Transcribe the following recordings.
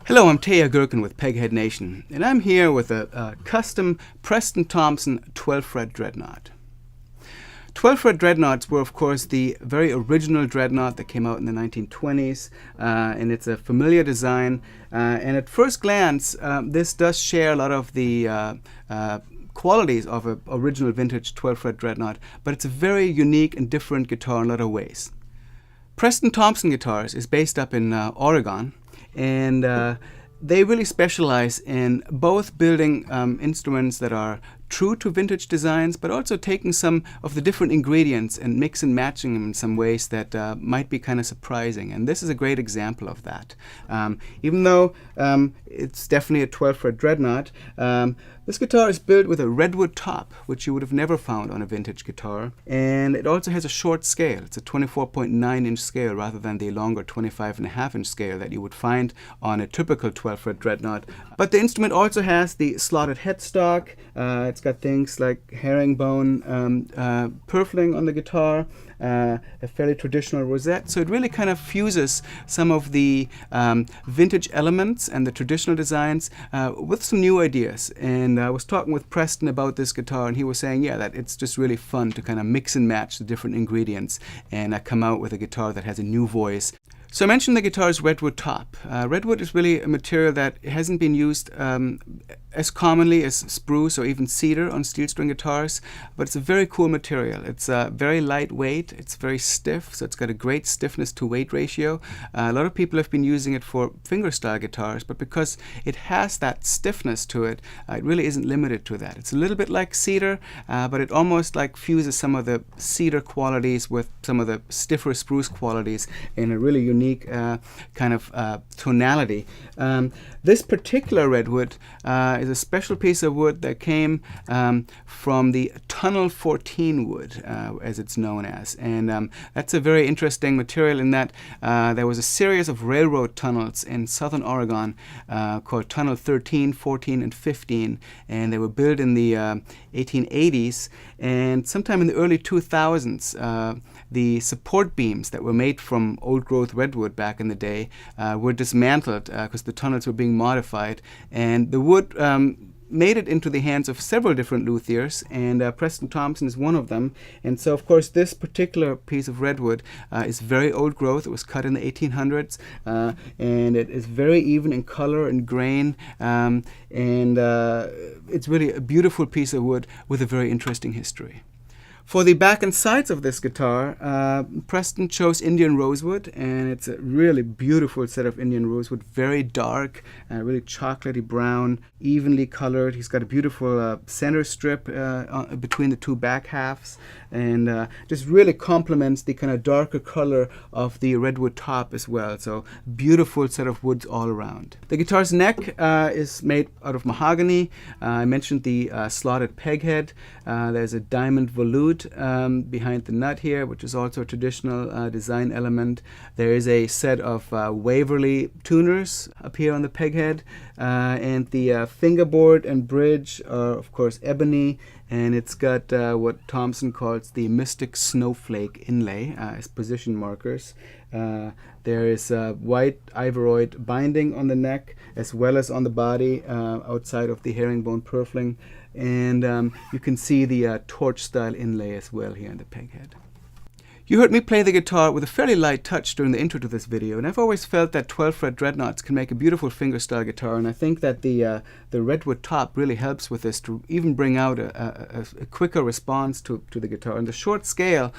Hello, I'm Teja Gerken with Peghead Nation, and I'm here with a custom Preston Thompson 12-fret dreadnought. 12-fret dreadnoughts were, of course, the very original dreadnought that came out in the 1920s, and it's a familiar design. And at first glance, this does share a lot of the qualities of an original vintage 12-fret dreadnought, but it's a very unique and different guitar in a lot of ways. Preston Thompson Guitars is based up in Oregon, and they really specialize in both building instruments that are true to vintage designs, but also taking some of the different ingredients and mix and matching them in some ways that might be kind of surprising. And this is a great example of that. Even though it's definitely a 12-fret dreadnought, this guitar is built with a Redwood top, which you would have never found on a vintage guitar. And it also has a short scale. It's a 24.9-inch scale rather than the longer 25.5-inch scale that you would find on a typical 12-fret dreadnought. But the instrument also has the slotted headstock. It's got things like herringbone purfling on the guitar, a fairly traditional rosette. So it really kind of fuses some of the vintage elements and the traditional designs with some new ideas. And I was talking with Preston about this guitar, and he was saying, yeah, that it's just really fun to kind of mix and match the different ingredients and come out with a guitar that has a new voice. So I mentioned the guitar's Redwood top. Redwood is really a material that hasn't been used as commonly as spruce or even cedar on steel string guitars, but it's a very cool material. It's very lightweight, it's very stiff, so it's got a great stiffness to weight ratio. A lot of people have been using it for fingerstyle guitars, but because it has that stiffness to it, it really isn't limited to that. It's a little bit like cedar, but it almost like fuses some of the cedar qualities with some of the stiffer spruce qualities in a really unique kind of tonality. This particular Redwood is a special piece of wood that came from the Tunnel 14 wood, as it's known as. And that's a very interesting material in that there was a series of railroad tunnels in southern Oregon called Tunnel 13, 14, and 15. And they were built in the 1880s. And sometime in the early 2000s, the support beams that were made from old-growth redwood back in the day were dismantled because the tunnels were being modified. And the wood made it into the hands of several different luthiers, and Preston Thompson is one of them. And so, of course, this particular piece of redwood is very old growth. It was cut in the 1800s, and it is very even in color and grain, and it's really a beautiful piece of wood with a very interesting history. For the back and sides of this guitar, Preston chose Indian rosewood, and it's a really beautiful set of Indian rosewood, very dark, really chocolatey brown, evenly colored. He's got a beautiful center strip between the two back halves, and just really complements the kind of darker color of the redwood top as well. So beautiful set of woods all around. The guitar's neck is made out of mahogany. I mentioned the slotted peghead. There's a diamond volute behind the nut here, which is also a traditional design element. There is a set of Waverly tuners up here on the peghead, and the fingerboard and bridge are, of course, ebony, and it's got what Thompson calls the mystic snowflake inlay as position markers. There is white ivory binding on the neck as well as on the body outside of the herringbone purfling. And you can see the torch-style inlay as well here in the peghead. You heard me play the guitar with a fairly light touch during the intro to this video, and I've always felt that 12-fret dreadnoughts can make a beautiful fingerstyle guitar, and I think that the redwood top really helps with this to even bring out a quicker response to the guitar. And the short scale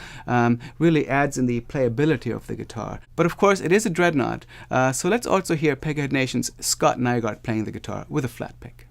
really adds in the playability of the guitar. But of course, it is a dreadnought, so let's also hear Peghead Nation's Scott Nygaard playing the guitar with a flat pick.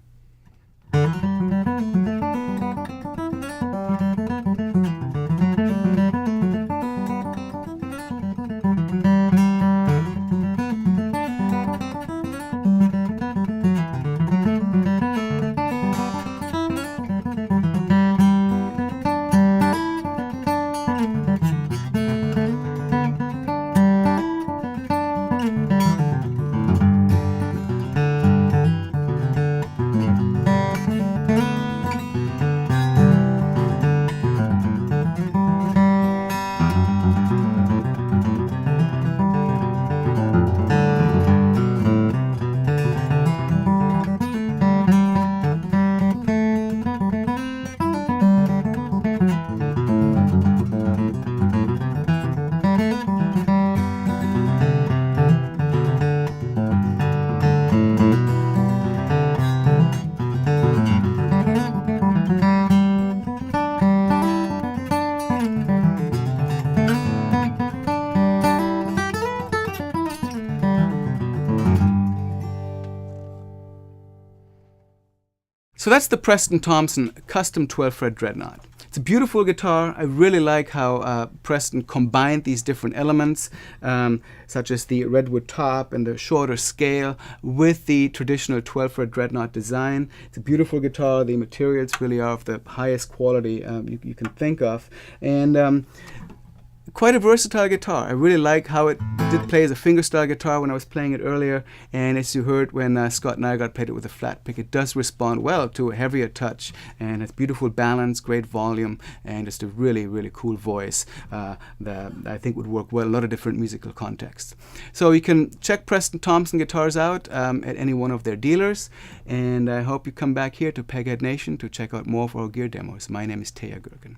So that's the Preston Thompson Custom 12-fret Dreadnought. It's a beautiful guitar. I really like how Preston combined these different elements, such as the Redwood top and the shorter scale with the traditional 12-fret Dreadnought design. It's a beautiful guitar. The materials really are of the highest quality you can think of. And quite a versatile guitar. I really like how it did play as a fingerstyle guitar when I was playing it earlier, and as you heard when Scott Nygaard played it with a flat pick, it does respond well to a heavier touch, and it's beautiful balance, great volume, and just a really, really cool voice that I think would work well in a lot of different musical contexts. So you can check Preston Thompson guitars out at any one of their dealers, and I hope you come back here to Peghead Nation to check out more of our gear demos. My name is Teja Gerken.